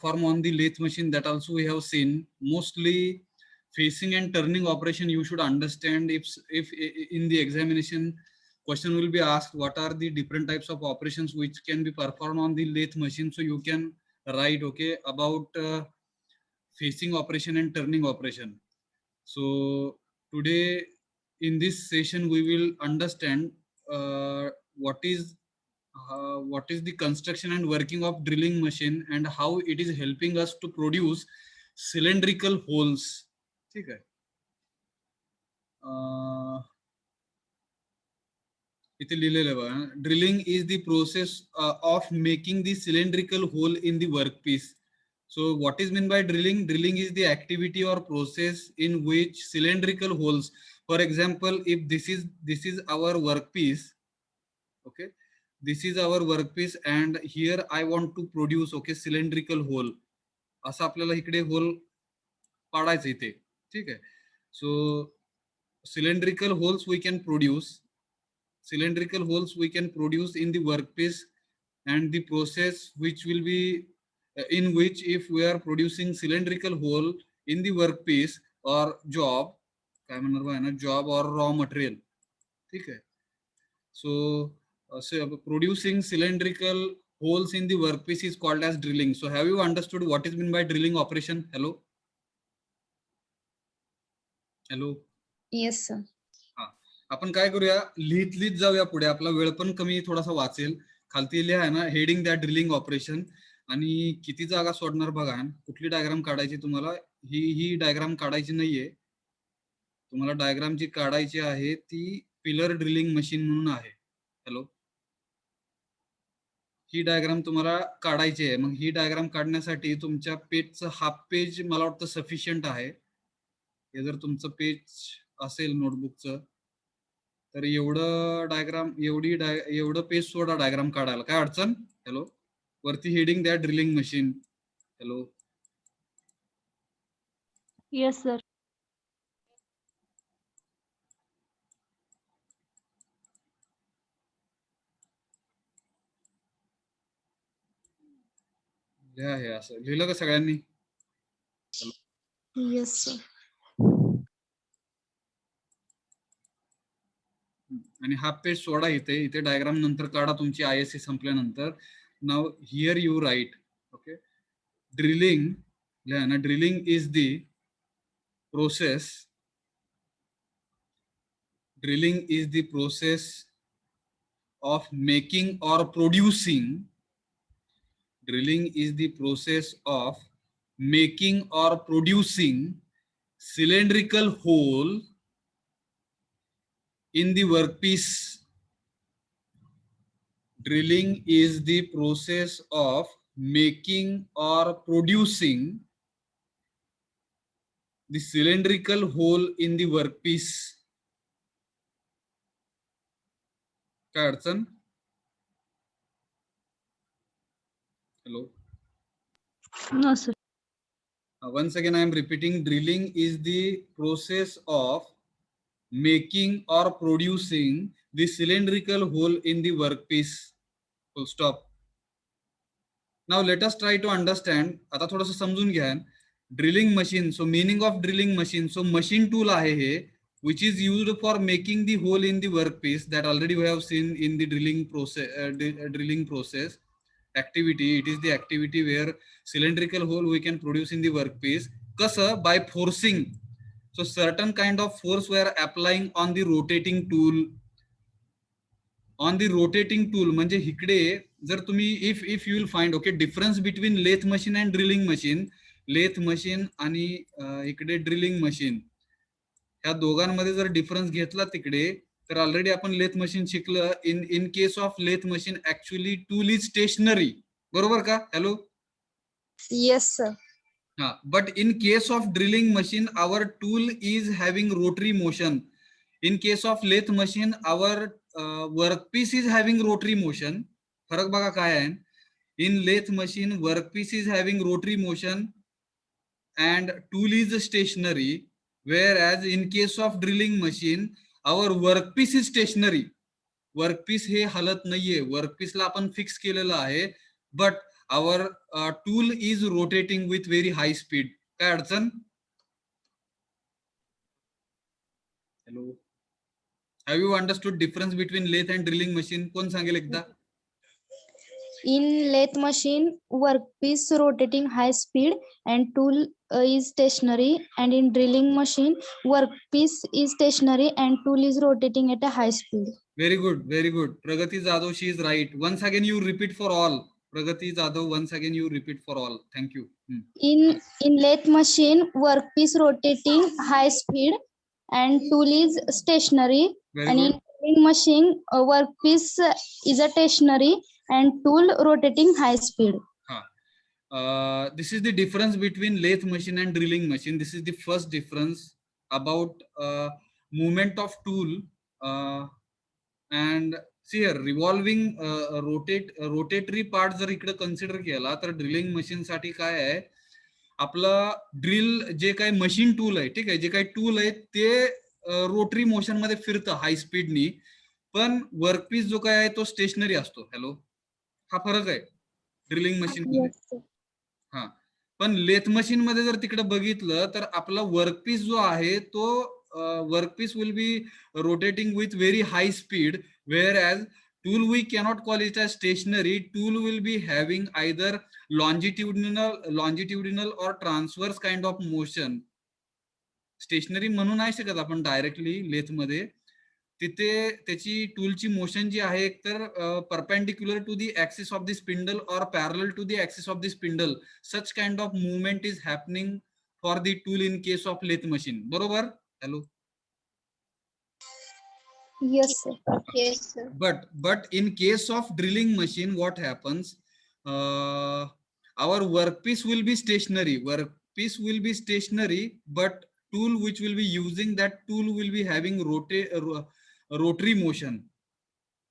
perform on the lathe machine, that also we have seen. Mostly facing and turning operation you should understand. If in the examination question will be asked what are the different types of operations which can be performed on the lathe machine, so you can write okay about facing operation and turning operation. So today in this session we will understand what is the construction and working of drilling machine and how it is helping us to produce cylindrical holes. ठीक है. इथे लिहिलेलं बघा, drilling is the process of making the cylindrical hole in the workpiece. So what is meant by drilling? Drilling is the activity or process in which cylindrical holes, for example, if this is our workpiece, okay, this is our workpiece and here I want to produce okay cylindrical hole. असं आपल्याला इकडे hole पाडायचं इथे, ठीक आहे. So cylindrical holes we can produce. Cylindrical holes we can produce in the workpiece, and the process which will be in which if we are producing cylindrical hole in the workpiece or job, काय म्हणणार बघा ना, job or raw material, ठीक आहे. So producing cylindrical holes in the workpiece is called as drilling. So have you understood what is meant by drilling operation? Hello. Yes sir. आपण काय करूया, लिहित लिहित जाऊया पुढे, आपला वेळ पण कमी थोडासा वाचेल. खालती लिहा आहे ना हेडिंग दॅट ड्रिलिंग ऑपरेशन, आणि किती जागा सोडणार बघा. कुठली डायग्राम काढायची तुम्हाला, ही डायग्राम काढायची नाहीये तुम्हाला. डायग्राम जी काढायची आहे ती पिलर ड्रिलिंग मशीन म्हणून आहे. हॅलो, ही डायग्राम तुम्हाला काढायची आहे. मग ही डायग्राम काढण्यासाठी तुमच्या पेजचं हाफ पेज मला वाटतं सफिशियंट आहे. हे जर तुमचं पेज असेल नोटबुकचं तर एवढं डायग्राम एवढं पेज सोडा डायग्राम काढायला, काय अडचण. हॅलो, वरती हेडिंग द्या drilling machine. Hello. Yes sir. लिहा हे असं लिहिलं का सगळ्यांनी? Yes sir. आणि हाफ पेज सोडा इथे डायग्राम नंतर काढा तुमची ISC संपल्यानंतर. नाव here you write okay drilling, लिहा ना, drilling is the process, drilling is the process of making or producing, drilling is the process of making or producing cylindrical hole in the workpiece. Drilling is the process of making or producing the cylindrical hole in the workpiece. काय अडचण? Hello. No sir. Once again I am repeating, drilling is the process of making or producing the cylindrical hole in the workpiece. Full stop. Now let us try to understand. आता थोडंसं समजून घ्या drilling machine. So meaning of drilling machine, so machine tool आहे हे which is used for making the hole in the workpiece, that already we have seen in the drilling process activity. It is the activity where cylindrical hole we can produce in the workpiece. कसं? By forcing. So certain kind of force we are applying on the rotating tool. On the rotating tool म्हणजे इकडे जर तुम्ही if you will find okay difference between lathe machine and drilling machine, lathe machine आणि इकडे drilling machine, ह्या दोघांमध्ये जर difference घेतला तिकडे तर ऑलरेडी आपण लेथ मशीन शिकलं. In case of lathe machine actually tool is stationary, बरोबर का? हॅलो. Yes sir. हा, but in case of drilling machine our tool is having rotary motion. In case of lathe machine our workpiece is having rotary motion. फरक बघा काय आहे. In lathe machine workpiece is having rotary motion and tool is stationary, whereas in case of drilling machine our workpiece is stationary. Workpiece हे हलत नाहीये, वर्कपीसला आपण fix केलेलं आहे, but our tool is rotating with very high speed. काय अडचण? Hello. Have you understood difference between lathe and drilling machine? कोण सांगेल एकदा? In lathe machine, workpiece rotating high speed and tool is stationary. And in drilling machine, workpiece is stationary and tool is rotating at a high speed. Very good, very good. Pragati Jadhav, she is right. Once again, you repeat for all. Pragati Jadhav, once again, you repeat for all. Thank you. In lathe machine, workpiece rotating high speed and tool is stationary. Very And good. in drilling machine, workpiece is a stationary and tool rotating high speed. This is the difference between lathe machine and drilling machine. This is the first difference about movement of tool. And see here, revolving rotatory part जर इकडे consider केला तर drilling machine साठी काय आहे, आपलं drill जे काही मशीन टूल आहे, ठीक आहे, जे काही टूल आहे ते रोटरी मोशन मध्ये फिरतं हाय स्पीडनी, पण वर्कपीस जो काय आहे तो स्टेशनरी असतो. हॅलो, हा फरक आहे ड्रिलिंग मशीन मध्ये. हा, पण लेथ मशीन मध्ये जर तिकडे बघितलं तर आपला वर्कपीस जो आहे तो workpiece will be rotating with very high speed, whereas tool we cannot call it as stationary. Tool will be having either longitudinal or transverse kind of motion. Stationary म्हणू नाही शकत आपण डायरेक्टली लेथ मध्ये. तिथे त्याची टूलची मोशन जी आहे एक तर perpendicular to the axis of the spindle और parallel to the axis of the spindle. Such kind of movement is happening for the tool in case of lathe machine. बरोबर? Hello. Yes, sir. Yes, sir. But in case of drilling machine, what happens? Our workpiece will be stationary. Workpiece will be stationary, but tool which will be using that tool will be having rotary motion.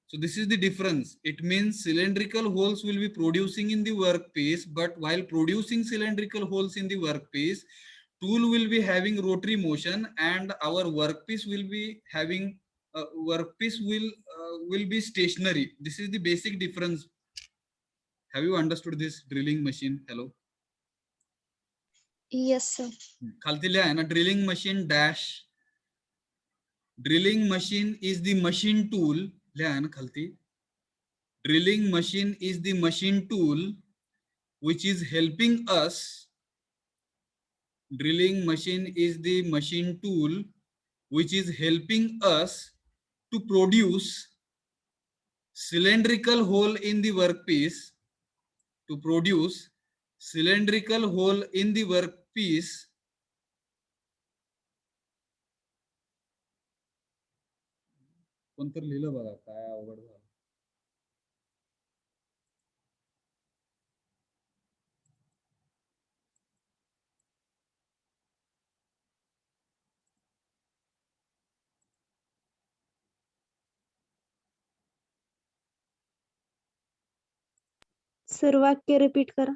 So this is the difference. It means cylindrical holes will be producing in the workpiece, but while producing cylindrical holes in the workpiece, tool will be having rotary motion, and our workpiece will be having workpiece will be stationary. This is the basic difference. Have you understood this drilling machine? Hello. Yes, sir. खालती लिहा है ना, drilling machine dash. Drilling machine is the machine tool. लिहा है ना खालती. Drilling machine is the machine tool which is helping us. Drilling machine is the machine tool which is helping us to produce cylindrical hole in the workpiece. To produce cylindrical hole in the workpiece. कोणतर लिहिलं बघा, काय अवघड झालं. Sir वाक्य repeat करा.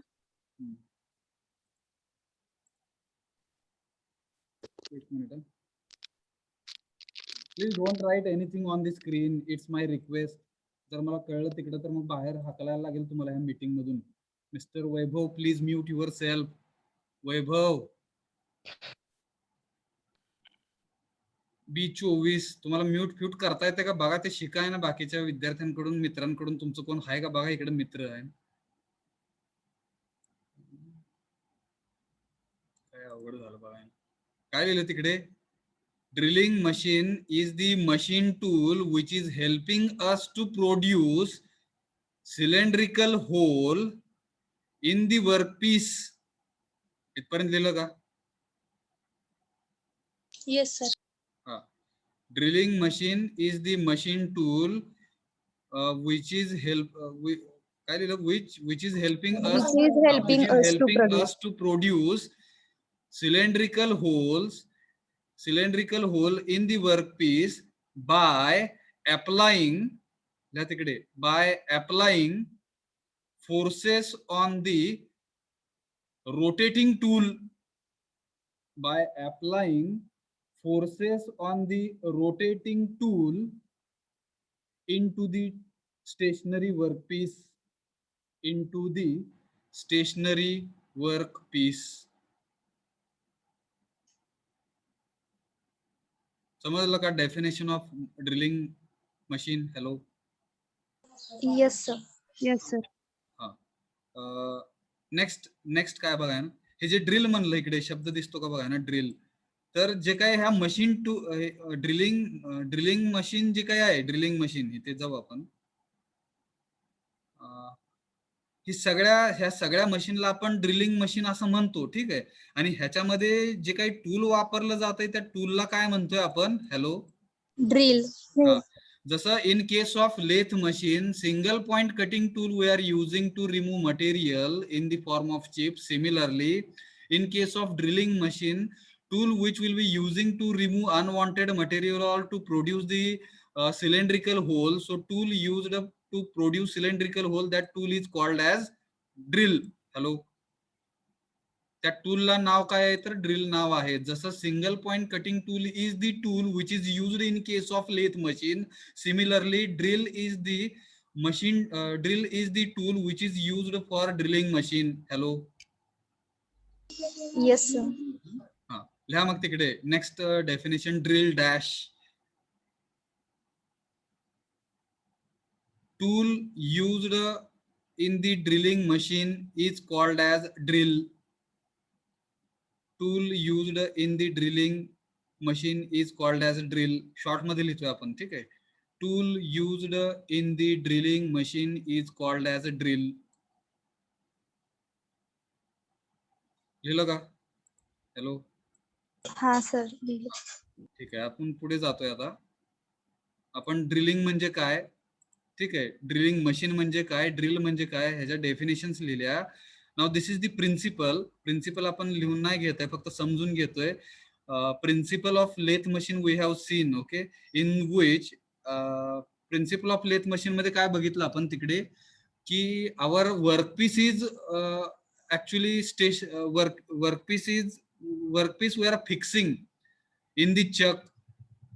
एक minute. Please don't write anything on the screen. It's my request. जर मला कळलं तिकडे तर मग बाहेर हाकलायला लागेल तुम्हाला ह्या मीटिंग मधून. Mister Vaibhav, please mute your self. Vaibhav B24, तुम्हाला म्यूट फ्यूट करता येते का बघा. ते शिकाय ना बाकीच्या विद्यार्थ्यांकडून, मित्रांकडून. तुमचं कोण आहे का बघा, इकडे मित्र आहे. काय अवघड झालं बघा. काय लिहिलं तिकडे? Drilling machine is the machine tool which is helping us to produce cylindrical hole in the workpiece. इथपर्यंत लिहिलं का? Yes, sir. Drilling machine is the machine tool which is which is helping us to produce cylindrical hole in the workpiece by applying forces on the rotating tool. By applying forces on the rotating tool into the stationary workpiece. stationary workpiece. समजलं का definition of drilling machine? Hello. Yes, sir. Yes, sir. Next काय बघा ना, हे जे drill म्हणलं इकडे शब्द दिसतो का बघा ना, ड्रिल. तर जे काय ह्या मशीन टू ड्रिलिंग मशीन जे काय आहे, ड्रिलिंग मशीन इथे जाऊ आपण. ह्या सगळ्या मशीनला आपण ड्रिलिंग मशीन असं म्हणतो, ठीक आहे. आणि ह्याच्यामध्ये जे काही टूल वापरलं जात आहे त्या टूलला काय म्हणतोय आपण? हॅलो. Drill. हा. जसं in case of lathe machine, single point cutting tool we are using to remove material in the form of chip. Similarly in case of drilling machine, tool which will be using to remove unwanted material or to produce the cylindrical hole. So tool used to produce cylindrical hole, that tool is called as drill. Hello. त्या टूलला नाव काय आहे? तर drill नाव आहे. जसं single point cutting tool is the tool which is used in case of lathe machine. Similarly drill is the tool which is used for drilling machine. Hello. Yes, sir. हा, लिहा मग तिकडे. Next definition, drill dash. Tool used in the drilling machine is called as drill. Tool used in the drilling machine is called as drill. Short मध्ये लिहितोय आपण, ठीक आहे. Tool used in the drilling machine is called as drill. लिहिलं का? Hello. हा sir. ठीक आहे, आपण पुढे जातोय आता. आपण ड्रिलिंग म्हणजे काय, ठीक आहे, ड्रिलिंग मशीन म्हणजे काय, ड्रिल म्हणजे काय, ह्याच्या डेफिनेशन्स लिहिल्या. नाव दिस इज द प्रिन्सिपल आपण लिहून नाही घेत आहे, फक्त समजून घेतोय. Principle of lathe machine we have seen, okay, in which principle of lathe machine मध्ये काय बघितलं आपण तिकडे, की our workpiece is actually workpiece we are fixing in the chuck,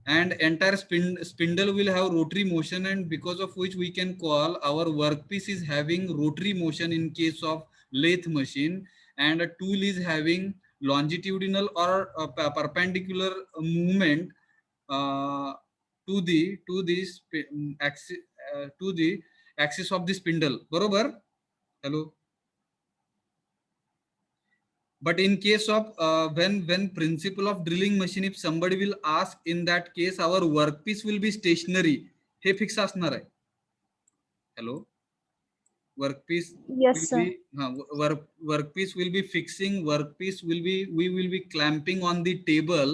and entire spindle will have rotary motion, and because of which we can call our workpiece is having rotary motion in case of lathe machine, and a tool is having longitudinal or perpendicular movement to the axis of the spindle. बरोबर? Hello. But in case of when principle of drilling machine, if somebody will ask, in that case our workpiece will be stationary. हे fix असणार आहे. Hello. Workpiece Yes, sir. workpiece will be fixing, we will be clamping on the table.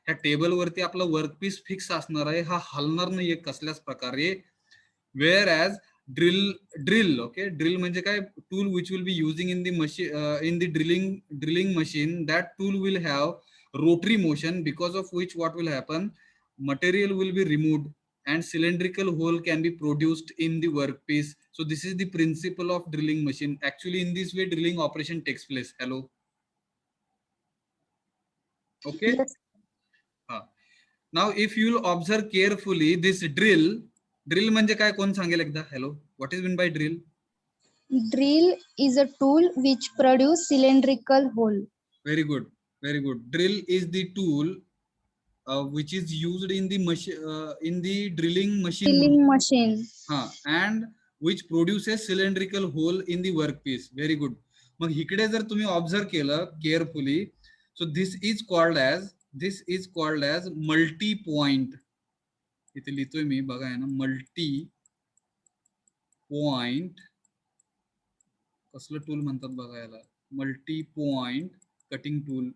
ह्या table वरती आपला workpiece fix असणार आहे, हा हलणार नाहीये कसल्याच प्रकारे. Wear as drill okay, drill म्हणजे काय, tool which will be using in the machine, in the drilling machine, that tool will have rotary motion, because of which what will happen, material will be removed and cylindrical hole can be produced in the workpiece. So this is the principle of drilling machine. Actually in this way drilling operation takes place. Hello. Okay. Yes. Now if you will observe carefully this drill म्हणजे काय, कोण सांगेल एकदा? Hello. What is meant by drill? Drill is a tool which produce cylindrical hole. Very good. Drill is the tool which is used in the drilling machine. Drilling machine. And which produces cylindrical hole in the workpiece. Very good. मग इकडे जर तुम्ही observe केलं carefully, so this is called as multi point. इथे लिहितोय मी, बघा ना, multi point. कसलं टूल म्हणतात बघा याला? Multi point cutting tool.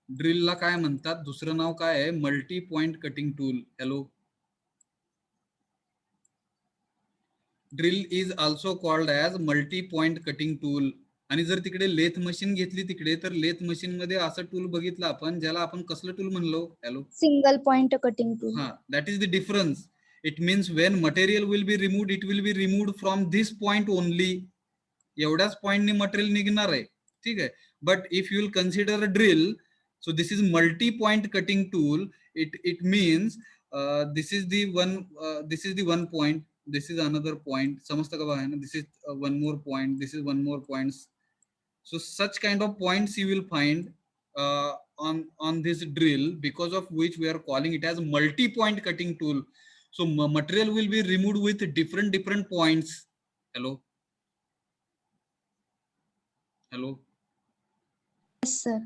ड्रिलला काय म्हणतात? दुसरं नाव काय आहे? Multi point cutting tool. Hello. Drill is also called as multi point cutting tool. आणि जर तिकडे लेथ मशीन घेतली तिकडे, तर लेथ मशीन मध्ये असं टूल बघितलं आपण, ज्याला आपण कसलं टूल म्हणलो? Hello. Single point cutting tool. That is the difference. It means Wien material will be removed, it will be removed from this point only. एवढ्याच पॉइंटने मटेरियल निघणार आहे, ठीक आहे. But if you will consider a drill, so this is multi point cutting tool. It means this is the one point this is another point. समजतं का बघा ना, this is one more point, this is one more points. So such kind of points you will find on this drill, because of which we are calling it as multi-point cutting tool. So material will be removed with different points. Hello. Hello. Yes, sir.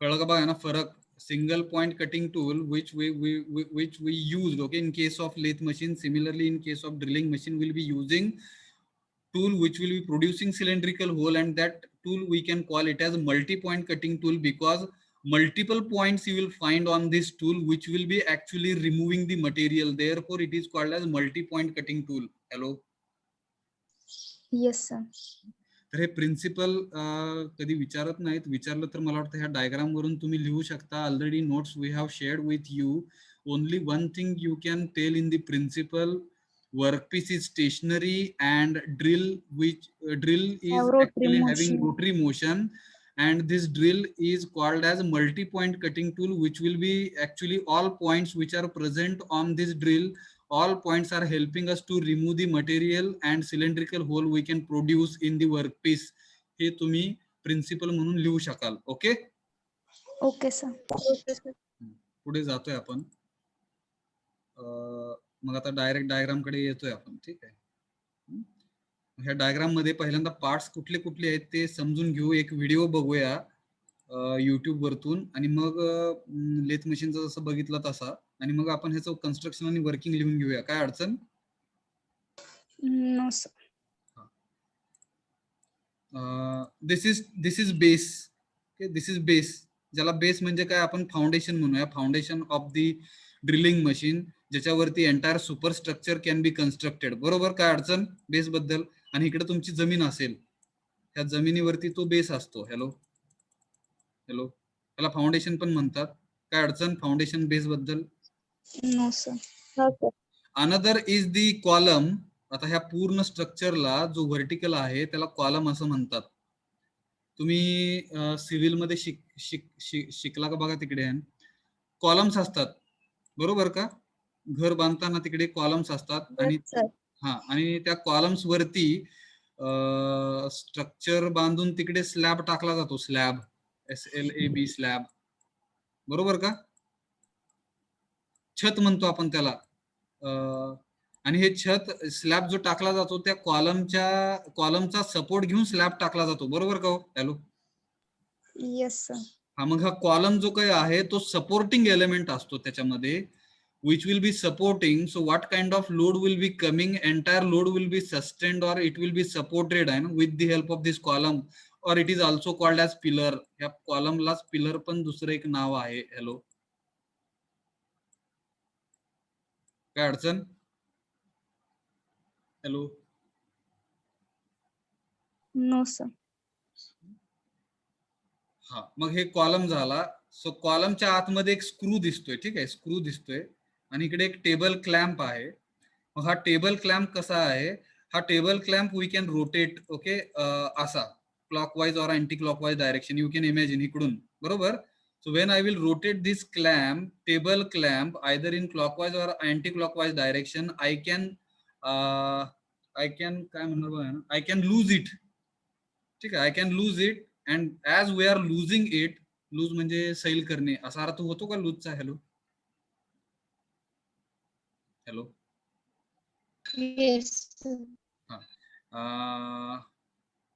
कळलं का बघा ना फरक. Single point cutting tool which we used, okay, in case of lathe machine. Similarly, in case of drilling machine, we'll be using tool which will be producing cylindrical hole, and that tool we can call it as multi-point cutting tool, because multiple points you will find on this tool which will be actually removing the material. Therefore, it is called as multi-point cutting tool. Hello. Yes, sir. तर हे principal कधी विचारत नाहीत. विचारलं तर मला वाटतं ह्या डायग्राम वरून तुम्ही लिहू शकता. Already notes we have shared with you. Only one thing you can tell in the principle, workpiece is stationary and drill is Have rotary actually having motion. rotary motion, and this drill is called as multi-point cutting tool, which will be actually all points which are present on this drill. All points are helping us to remove the material and cylindrical hole we can produce in the workpiece. हे तुम्ही principal म्हणून लिहू शकाल. Okay. Okay, sir. Okay sir. पुढे जातोय आपण. मग आता डायरेक्ट डायग्राम कडे येतोय आपण. ठीक आहे. ह्या डायग्राम मध्ये पहिल्यांदा पार्ट्स कुठले कुठले आहेत ते समजून घेऊ. एक व्हिडिओ बघूया युट्यूब वरतून, आणि मग लेथ मशीनचा जसं बघितलं तसा, आणि मग आपण ह्याचं कन्स्ट्रक्शन आणि वर्किंग लिहून घेऊया. काय अडचण? No, sir. This is base. This is base. ज्याला बेस म्हणजे काय आपण फाउंडेशन म्हणूया. Foundation of the drilling machine, ज्याच्यावरती entire super structure can be constructed. बरोबर. काय अडचण बेस बद्दल? आणि इकडे तुमची जमीन असेल, त्या जमिनीवरती तो बेस असतो. हॅलो. हॅलो. त्याला फाउंडेशन पण म्हणतात. काय अडचण फाउंडेशन बेस बद्दल? No, sir. हा sir. Another is the column. आता ह्या पूर्ण स्ट्रक्चरला जो व्हर्टिकल आहे त्याला कॉलम असं म्हणतात. तुम्ही सिव्हिल मध्ये शिकला का बघा तिकडे कॉलम्स असतात. बरोबर का? घर बांधताना तिकडे कॉलम्स असतात, आणि Yes, sir. हा, आणि त्या कॉलम्स वरती स्ट्रक्चर बांधून तिकडे स्लॅब टाकला जातो. Slab, SLAB, slab. बरोबर का? छत म्हणतो आपण त्याला. आणि हे छत स्लॅब जो टाकला जातो त्या कॉलमचा सपोर्ट घेऊन स्लॅब टाकला जातो. बरोबर का? हॅलो. Yes, sir. हा, मग हा कॉलम जो काही आहे तो सपोर्टिंग एलिमेंट असतो त्याच्यामध्ये, which will be supporting. So what kind of load will be coming? Entire load will be sustained or it will be supported with the help of this column, or it is also called as pillar. या कॉलमला pillar पण दुसरं एक नाव आहे. Hello. काय अडचण? Hello. No, sir. हा, मग हे कॉलम झाला. सो कॉलमच्या आतमध्ये एक स्क्रू दिसतोय. ठीक आहे, स्क्रू दिसतोय, आणि इकडे एक टेबल क्लॅम्प आहे. मग हा टेबल क्लॅम्प कसा आहे? हा table clamp we can rotate. Okay. असा क्लॉकवाइज और anti clockwise direction you can imagine इकडून. बरोबर. So when I will rotate this clamp, table clamp, either in clockwise और anti clockwise direction, I can काय म्हणणार, आय कॅन लूज इट. ठीक आहे, I can loose it, and as we are loosing it, loose म्हणजे सैल करणे असा अर्थ होतो का लूजचा? हॅलो. हॅलो. Yes, sir.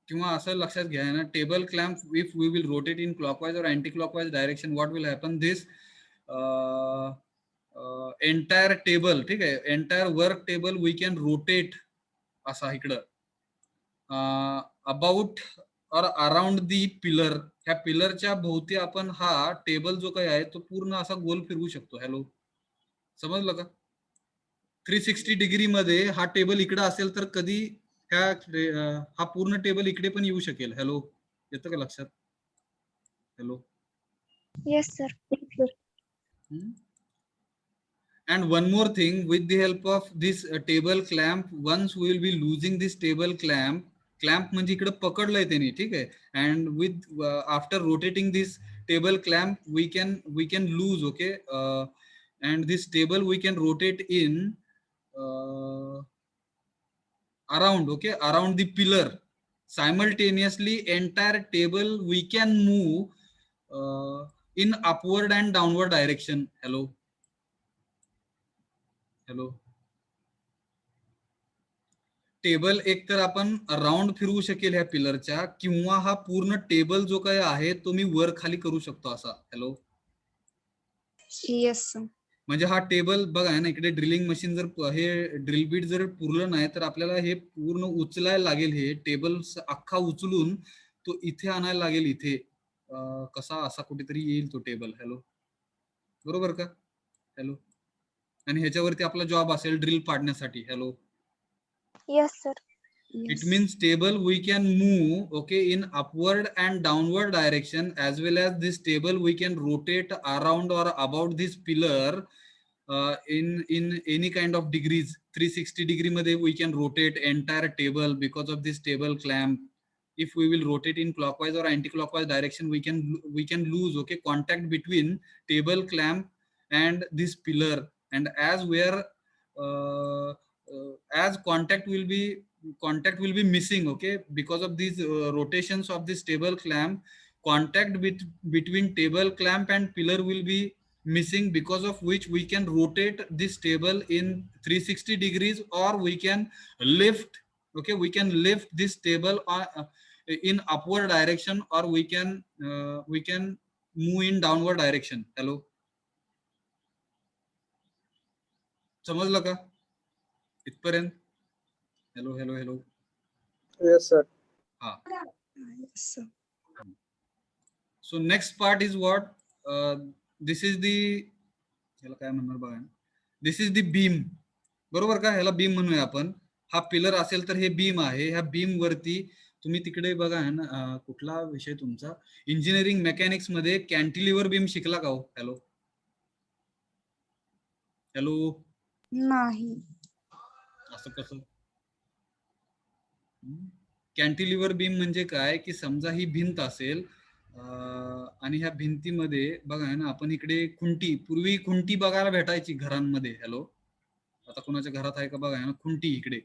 किंवा असं लक्षात घ्या ना, table clamp if we will rotate in clockwise और anti clockwise direction, what will happen? This entire table, ठीक आहे, entire work table we can rotate असा इकडं अबाउट और अराउंड दी पिलर. ह्या पिलरच्या भोवती आपण हा टेबल जो काही आहे तो पूर्ण असा गोल फिरवू शकतो. हॅलो. समजलं का? 360 डिग्री मध्ये हा टेबल इकडे असेल तर कधी हा पूर्ण टेबल इकडे पण येऊ शकेल. हॅलो. येतं का लक्षात? Hello. Yes, sir. Yes, sir. And one more thing, with the help of this table clamp, once we will be losing this table clamp म्हणजे इकडे पकडलंय त्यांनी. ठीक आहे, and with after rotating this table clamp we can lose. Okay. And this table we can rotate in around, okay, around the pillar. Simultaneously, entire table we can move in upward and downward direction. Hello. Hello. Table एक तर आपण round फिरवू शकेल ह्या पिलरच्या, किंवा हा पूर्ण table जो काही आहे तो मी वर खाली करू शकतो असा. हॅलो. Yes, sir. म्हणजे हा टेबल बघा आहे ना, इकडे ड्रिलिंग मशीन जर हे ड्रिल बीट जर पुरलं नाही तर आपल्याला हे पूर्ण उचलायला लागेल. हे टेबल अख्खा उचलून तो इथे आणायला लागेल. इथे कसा असा कुठेतरी येईल तो टेबल. हॅलो. बरोबर का? हॅलो. आणि ह्याच्यावरती आपला जॉब असेल ड्रिल पाडण्यासाठी. Hello. Yes, sir. It Yes. means table we can move, okay, in upward and downward direction, as well as this table we can rotate around or about this pillar in any kind of degrees. 360 degree मध्ये we can rotate entire table because of this table clamp. If we will rotate in clockwise or anti-clockwise direction, we can lose, okay, contact between table clamp and this pillar. And as we are as contact will be missing, okay, because of these rotations of this table clamp. Contact between table clamp and pillar will be missing, because of which we can rotate this table in 360 degrees, or we can lift, okay, we can lift this table in upward direction, or we can move in downward direction. Hello. समजलं का इथपर्यंत? Hello hello hello. Yes, sir. हा. Yes, sir. So next part is what? This is the, याला काय म्हणणार बघा, दिस is the beam. बरोबर का? ह्याला बीम म्हणूया आपण. हा पिलर असेल तर हे बीम आहे. ह्या बीम वरती तुम्ही तिकडे बघा आहे ना, कुठला विषय तुमचा, इंजिनिअरिंग मेकॅनिक्स मध्ये कॅन्टिलिव्हर बीम शिकला का हो? Hello hello. नाही. असं कसं? कॅन्टिलिव्हर बीम म्हणजे काय, की समजा ही भिंत असेल आणि ह्या भिंतीमध्ये बघा आहे ना, आपण इकडे खुंटी, पूर्वी खुंटी बघायला भेटायची घरांमध्ये. हॅलो. आता कोणाच्या घरात आहे का बघा आहे ना खुंटी इकडे,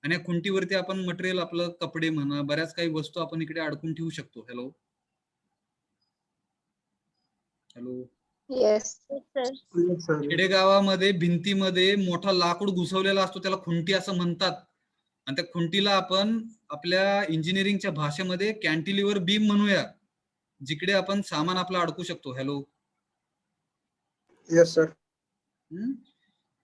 आणि या खुंटीवरती आपण मटेरियल, आपलं कपडे म्हणा, बऱ्याच काही वस्तू आपण इकडे अडकून ठेवू शकतो. Hello hello. Yes, sir. Yes, sir. खेडेगावामध्ये भिंतीमध्ये मोठा लाकूड घुसवलेला असतो, त्याला खुंटी असं म्हणतात. आणि त्या खुंटीला आपण आपल्या इंजिनिअरिंगच्या भाषेमध्ये कॅन्टिलिव्हर बीम म्हणूया, जिकडे आपण सामान आपलं अडकू शकतो. हॅलो. Yes, sir.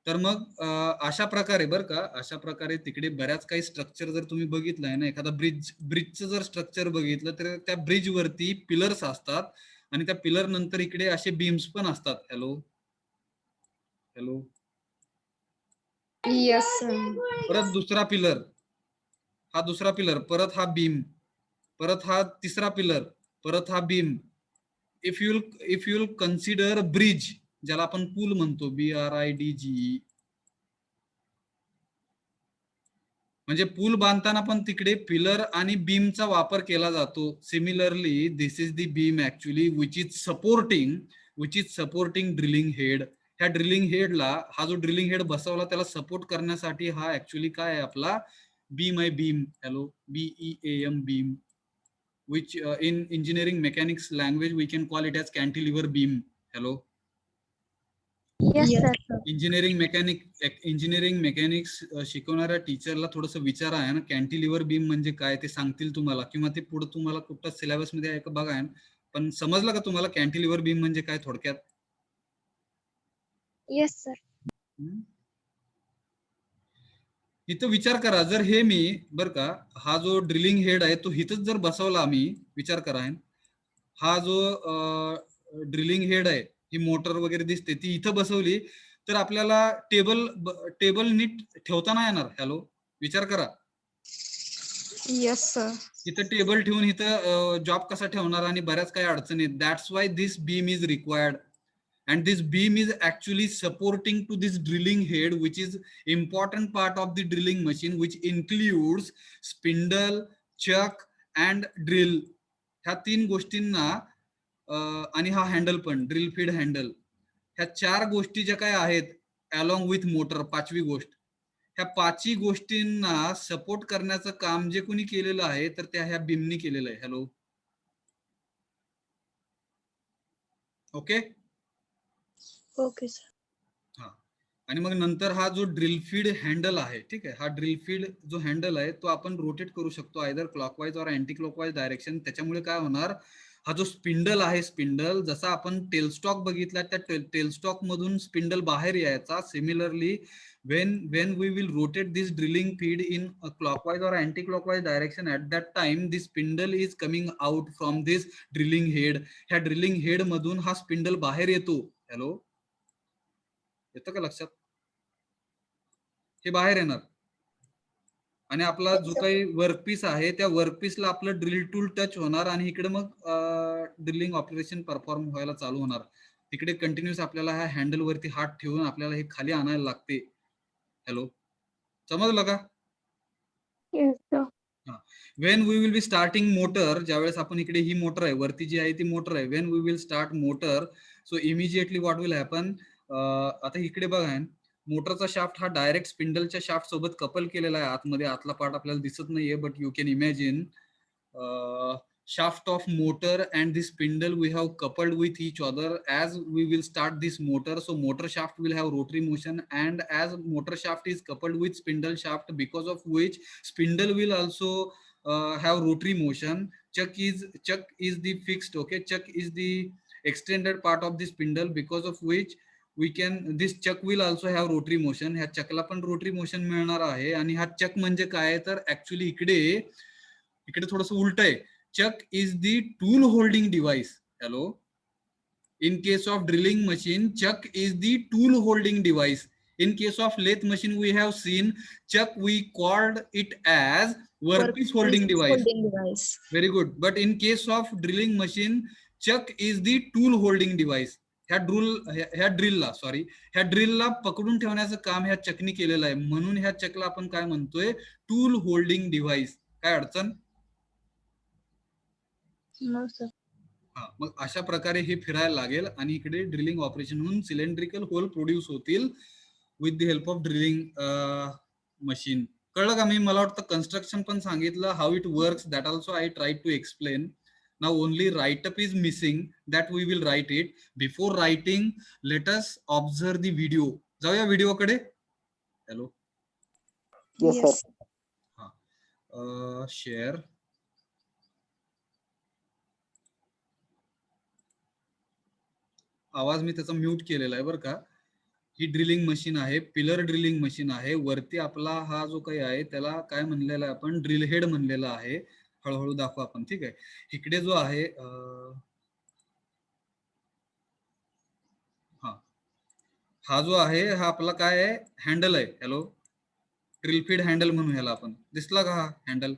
तर मग अशा प्रकारे बरं का, अशा प्रकारे तिकडे बऱ्याच काही स्ट्रक्चर जर तुम्ही बघितलंय ना, एखादा ब्रिजचं जर स्ट्रक्चर बघितलं तर त्या ब्रिज वरती पिलर्स असतात, आणि त्या पिलर नंतर इकडे असे बीम्स पण असतात. Hello hello. Yes, sir. परत दुसरा पिलर, हा दुसरा पिलर, परत हा बीम, परत हा तिसरा पिलर, परत हा beam. If you'll consider bridge, ज्याला आपण पूल म्हणतो, BRIDGE, म्हणजे पूल बांधताना पण तिकडे पिलर आणि बीमचा वापर केला जातो. Similarly this is the beam actually which is supporting drilling head. ह्या ड्रिलिंग हेडला, हा जो ड्रिलिंग हेड बसवला त्याला सपोर्ट करण्यासाठी हा ऍक्च्युअली काय आहे, आपला बीम आहे. Beam. Hello. BEAM beam, which in engineering mechanics language we can call it as cantilever beam. Hello. Yes, Yes, sir. sir. Engineering mechanics शिकवणाऱ्या टीचरला थोडस विचारा आहे ना, कॅन्टिलिव्हर बीम म्हणजे काय, ते सांगतील तुम्हाला, किंवा ते पुढे तुम्हाला कुठल्या सिलेबस मध्ये आहे का बघा आहे. पण समजलं का तुम्हाला कॅन्टिलिव्हर बीम म्हणजे काय थोडक्यात? Yes, sir. इथं विचार करा, जर हे मी बर का, हा जो ड्रिलिंग हेड आहे तो इथंच जर बसवला आम्ही, विचार करा, हा जो ड्रिलिंग हेड आहे, ही मोटर वगैरे दिसते ती इथं बसवली, तर आपल्याला टेबल नीट ठेवता नाही येणार. हॅलो. विचार करा. Yes, sir. इथं टेबल ठेवून इथं जॉब कसा ठेवणार, आणि बऱ्याच काही अडचणी. That's why this beam is required, and this beam is actually supporting to this drilling head, which is important part of the drilling machine, which includes spindle, chuck and drill. ह्या तीन गोष्टींना आणि हा हँडल पण, drill feed handle, ह्या चार गोष्टी ज्या काय आहेत अलॉंग विथ मोटर, पाचवी गोष्ट, ह्या पाचही गोष्टींना सपोर्ट करण्याचं काम जे कोणी केलेलं आहे तर त्या ह्या बीमनी केलेलं आहे. Hello, okay. Okay sir. हा, आणि मग नंतर हा जो ड्रिल फीड हँडल आहे, ठीक आहे, हा ड्रिल फीड जो हँडल आहे तो आपण रोटेट करू शकतो आयदर क्लॉकवाईज और अँटी क्लॉकवाईज डायरेक्शन. त्याच्यामुळे काय होणार, हा जो स्पिंडल आहे, स्पिंडल जसा आपण टेलस्टॉक बघितला त्या टेलस्टॉक मधून स्पिंडल बाहेर यायचा, similarly when we will rotate this drilling feed in a clockwise or anti-clockwise direction, at that time this spindle is coming out from this drilling head. ह्या drilling head मधून हा spindle बाहेर येतो. Hello, येतं का लक्षात? हे बाहेर येणार आणि आपला जो काही वर्कपीस आहे त्या वर्कपीसला आपलं ड्रिल टूल टच होणार आणि इकडे मग ड्रिलिंग ऑपरेशन परफॉर्म व्हायला चालू होणार. तिकडे कंटिन्युअस आपल्याला ह्या हँडल वरती हात ठेवून आपल्याला हे खाली आणायला लागते. हॅलो, समजलं का? Yes sir. When we will be starting motor, ज्यावेळेस आपण इकडे ही मोटर आहे वरती जी आहे ती मोटर आहे, when we will start motor, so immediately what will happen, आता इकडे बघा मोटरचा शाफ्ट हा डायरेक्ट स्पिंडलच्या शाफ्ट सोबत कपल केलेला आहे आतमध्ये, आतला पार्ट आपल्याला दिसत नाहीये, but you can imagine shaft of motor and the spindle we have coupled with each other as we will start this motor. So motor shaft will have rotary motion, and as motor shaft is coupled with spindle shaft, because of which spindle will also have rotary motion. Chuck is the fixed, okay, chuck is the extended part of the spindle, because of which we can, this chuck will also have rotary motion. ह्या चकला पण rotary motion मिळणार आहे. आणि हा चक म्हणजे काय, तर ऍक्च्युली इकडे थोडस उलट आहे. Chuck is the tool holding device. Hello, in case of drilling machine chuck is the tool holding device. In case of lathe machine we have seen chuck, we called it as workpiece holding device. Very good. But in case of drilling machine chuck is the tool holding device. ह्या ड्रिलला पकडून ठेवण्याचं काम ह्या चकनी केलेलं आहे, म्हणून ह्या चकला आपण काय म्हणतोय, टूल होल्डिंग डिव्हाइस. काय अडचण? No sir. हा, मग अशा प्रकारे हे फिरायला लागेल आणि इकडे ड्रिलिंग ऑपरेशन होऊन सिलेंड्रिकल होल प्रोड्यूस होतील with the help of drilling machine. कळलं का? मला वाटतं कन्स्ट्रक्शन पण सांगितलं, how it works, that also I try to explain. Now only write up is missing, that we will write it. Before writing let us observe the video. जाऊया व्हिडिओकडे. Hello, yes. हा, share. आवाज मी त्याचा mute केलेला आहे बरं का. ही drilling machine आहे, पिलर ड्रिलिंग मशीन आहे. वरती आपला हा जो काही आहे त्याला काय म्हणलेला आहे आपण, ड्रिल हेड म्हणलेला आहे. हळूहळू दाखवू आपण, ठीक आहे. इकडे जो आहे हा जो आहे हा आपला काय आहे, हँडल आहे. हॅलो, ड्रिल फीड हँडल म्हणून ह्याला आपण. दिसला का हा हँडल?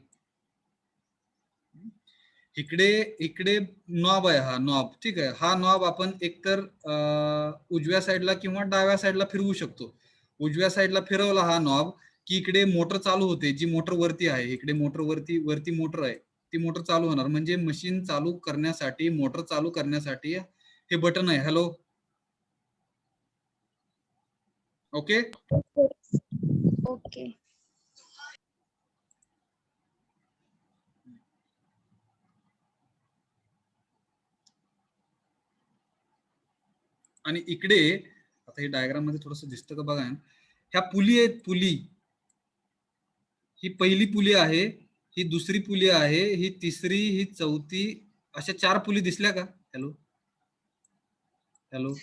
इकडे नॉब आहे, हा नॉब, ठीक आहे. हा नॉब आपण एकतर उजव्या साईडला किंवा डाव्या साईडला फिरवू शकतो. उजव्या साईडला फिरवला हा नॉब की इकडे मोटर चालू होते, जी मोटर वरती आहे. इकडे मोटर वरती मोटर आहे, ती मोटर चालू होणार. म्हणजे मशीन चालू करण्यासाठी, मोटर चालू करण्यासाठी हे बटन आहे. Hello, okay. ओके. आणि इकडे आता हे डायग्राम मध्ये थोडस दिसतं का बघा, ह्या पुली आहेत. पुली, ही पहिली पुली आहे, ही दुसरी पुली आहे, ही तिसरी, ही चौथी, अशा 4 पुली दिसल्या का? Hello, hello.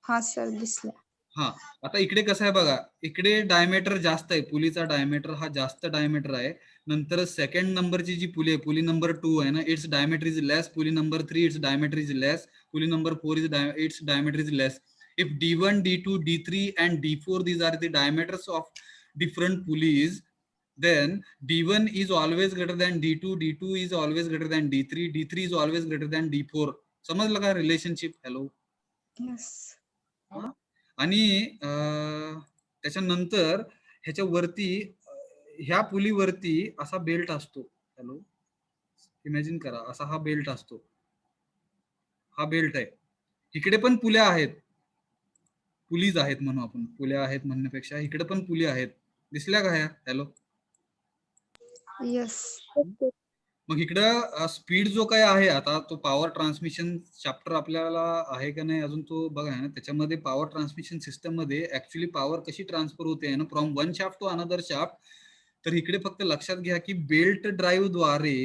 हा सर, दिसला. हा, आता इकडे कसं आहे बघा, इकडे डायमीटर जास्त आहे, पुलीचा डायमीटर हा जास्त डायमीटर आहे. नंतर सेकंड नंबरची जी पुली आहे, पुली नंबर 2 आहे ना, its diameter is less. Pulley number 3 its diameter is less. Pulley number 4 is its diameter is less. If D1, D2, D3 and D4, these are the diameters of different pulleys, then D1 is always greater than D2, D2 is always greater than D3, D3 is always greater than D4. समजलं का relationship? Hello, yes. आणि त्याच्यानंतर ह्याच्या वरती, ह्या पुलीवरती असा belt असतो. Hello, imagine करा, असा हा बेल्ट असतो. हा बेल्ट आहे. इकडे पण पुल्या आहेत, पुलीज आहेत म्हणू आपण, पुल्या आहेत म्हणण्यापेक्षा इकडे पण पुली आहेत. दिसल्या का ह्या? हॅलो. Yes. मग इकडं स्पीड जो काय आहे आता तो पॉवर ट्रान्समिशन चॅप्टर आपल्याला आहे का नाही अजून तो बघा ना. त्याच्यामध्ये पॉवर ट्रान्समिशन सिस्टम मध्ये ऍक्च्युली पॉवर कशी ट्रान्सफर होते ना from one shaft to another shaft. तर इकडे फक्त लक्षात घ्या की बेल्ट ड्राईव्ह द्वारे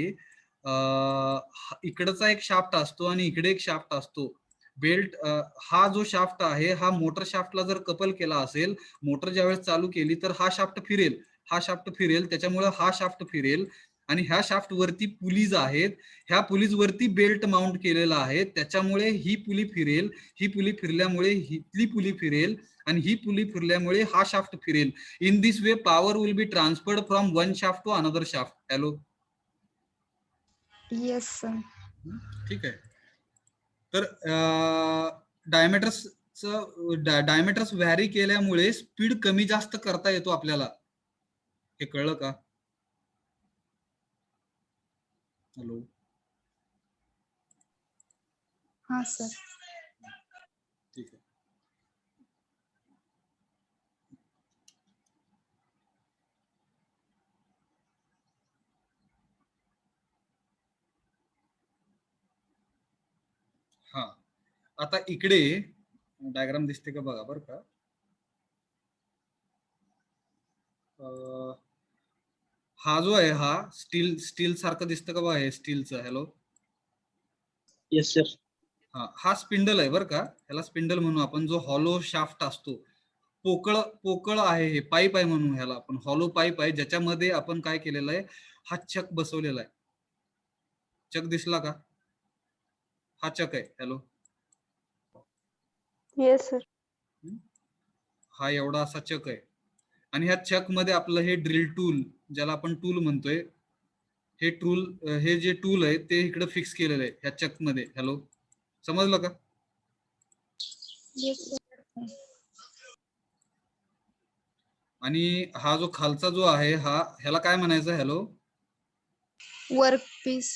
इकडचा एक शाफ्ट असतो आणि इकडे एक शाफ्ट असतो. बेल्ट हा जो शाफ्ट आहे हा मोटर शाफ्टला जर कपल केला असेल, मोटर ज्यावेळेस चालू केली तर हा शाफ्ट फिरेल, हा शाफ्ट फिरेल, त्याच्यामुळे हा शाफ्ट फिरेल आणि ह्या शाफ्ट वरती पुलीज आहेत, ह्या पुलीज वरती बेल्ट माउंट केलेला आहे, त्याच्यामुळे ही पुली फिरेल, ही पुली फिरल्यामुळे ही पुली फिरेल आणि ही पुली फिरल्यामुळे हा शाफ्ट फिरेल. In this way power will be transferred from one shaft to another shaft. Hello. Yes, sir. ठीक आहे. तर डायमीटर्स व्हॅरी केल्यामुळे स्पीड कमी जास्त करता येतो आपल्याला. हे कळलं का? हॅलो. हा सर. ठीक आहे. हा आता इकडे डायग्राम दिसते का बघा बरं का. हा जो आहे हा स्टील सारखं दिसतं का बघा हे स्टीलचं. हॅलो. Yes, sir. हा स्पिंडल आहे बरं का. ह्याला स्पिंडल म्हणू आपण. जो हॉलो शाफ्ट असतो, पोकळ आहे, हे पाईप आहे म्हणून ह्याला आपण. हॉलो पाईप आहे ज्याच्यामध्ये आपण काय केलेलं आहे, हा चक बसवलेला आहे. चक दिसला का? हा चक आहे. हॅलो. Yes, sir. हा एवढा असा चक आहे आणि ह्या चक मध्ये आपलं हे ड्रिल टूल, ज्याला आपण टूल म्हणतोय, हे जे टूल आहे ते इकडे फिक्स केलेलं आहे ह्या चक मध्ये. हॅलो. समजलं का? Yes, sir. आणि हा जो खालचा जो आहे ह्याला काय म्हणायचं? हॅलो. Workpiece.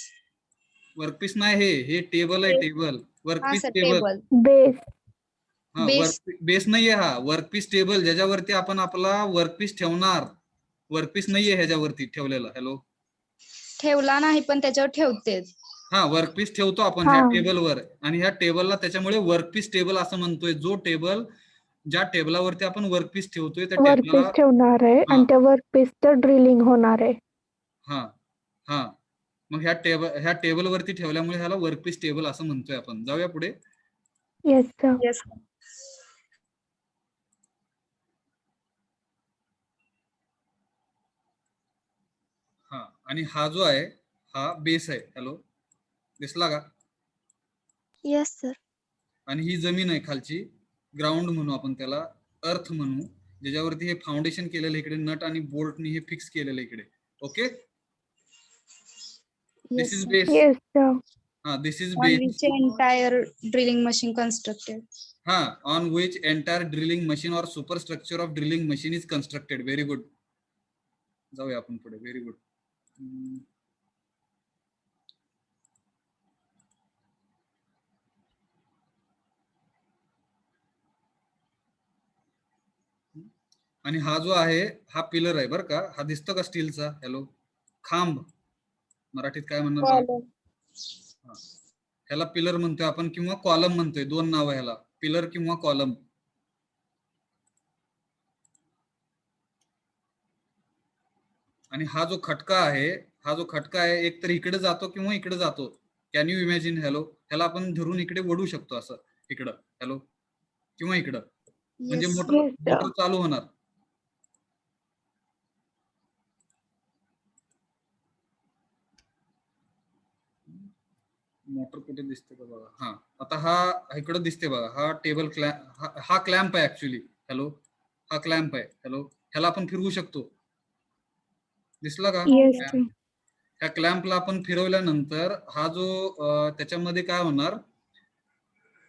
वर्कपीस नाही, हे टेबल आहे, टेबल. हा workpiece sir table. Table. Base. हा बेस. बेस नाहीये, हा वर्कपीस टेबल ज्याच्यावरती आपण आपला वर्कपीस ठेवणार. वर्कपीस नाहीये ह्याच्यावरती ठेवलेला. हॅलो. ठेवला नाही पण त्याच्यावर ठेवते. हा वर्कपीस ठेवतो आपण ह्या टेबलवर आणि ह्या टेबलला त्याच्यामुळे वर्कपीस टेबल असं म्हणतोय. जो टेबल, ज्या टेबलावरती आपण वर्कपीस ठेवतोय त्या टेबलला. वर्कपीस ठेवणार आहे आणि त्या वर्कपीसचं ड्रिलिंग होणार आहे. हा हा मग ह्या टेबलवरती ठेवल्यामुळे ह्याला वर्कपीस टेबल असं म्हणतोय आपण. जाऊया पुढे. Yes sir. Yes. हा आणि हा जो आहे हा बेस आहे. हॅलो. दिसला का? Yes, sir. आणि ही जमीन आहे खालची, ग्राउंड म्हणू आपण त्याला, अर्थ म्हणू, ज्याच्यावरती हे फाउंडेशन केलेलं इकडे नट आणि बोल्टनी हे फिक्स केलेलं इकडे. Okay. Yes, this is sir. Base. Yes sir. हा this is On base. which entire drilling machine constructed. हा on which entire drilling machine और superstructure of drilling machine is constructed. Very good. जाऊया आपण पुढे. Very good. आणि हा जो आहे हा पिलर आहे बरं का. हा दिसतो का स्टीलचा? हॅलो. खांब मराठीत काय म्हणणार? Column. ह्याला पिलर म्हणतोय आपण किंवा कॉलम म्हणतोय. दोन नाव आहे ह्याला, पिलर किंवा कॉलम. आणि हा जो खटका आहे एक तर इकडे जातो किंवा इकडे जातो. Can you imagine? हॅलो. ह्याला आपण धरून इकडे वळू शकतो असं इकडं. हॅलो. किंवा इकडं. म्हणजे Yes. मोटर चालू होणार. मोटर कुठे दिसते का बघा. हा आता हा इकडे दिसते बघा. हा टेबल हा क्लॅम्प आहे ऍक्च्युली. हॅलो. हा क्लॅम्प आहे. हॅलो. ह्याला आपण फिरवू शकतो. दिसला का? Yes sir. ह्या क्लॅम्पला आपण फिरवल्यानंतर हा जो त्याच्यामध्ये काय होणार,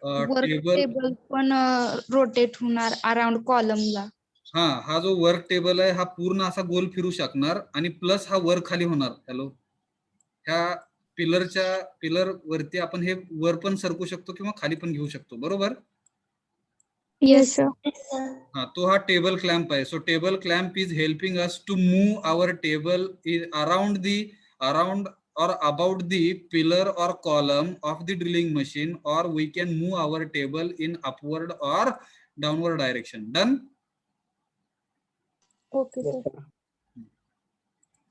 वर्क टेबल. टेबल पण रोटेट होणार अराउंड कॉलमला. हा जो वर्क टेबल आहे हा पूर्ण असा गोल फिरू शकणार आणि प्लस हा वर खाली होणार. हॅलो. ह्या पिलर वरती आपण हे वर पण सरकू शकतो किंवा खाली पण घेऊ शकतो. बरोबर. Yes, sir. हाँ, तो हा टेबल क्लॅम्प आहे. So table clamp is helping us to move our table around or about the pillar or column of the drilling machine, or we can move our table in upward or downward direction. Done? Okay, Yes, sir. sir.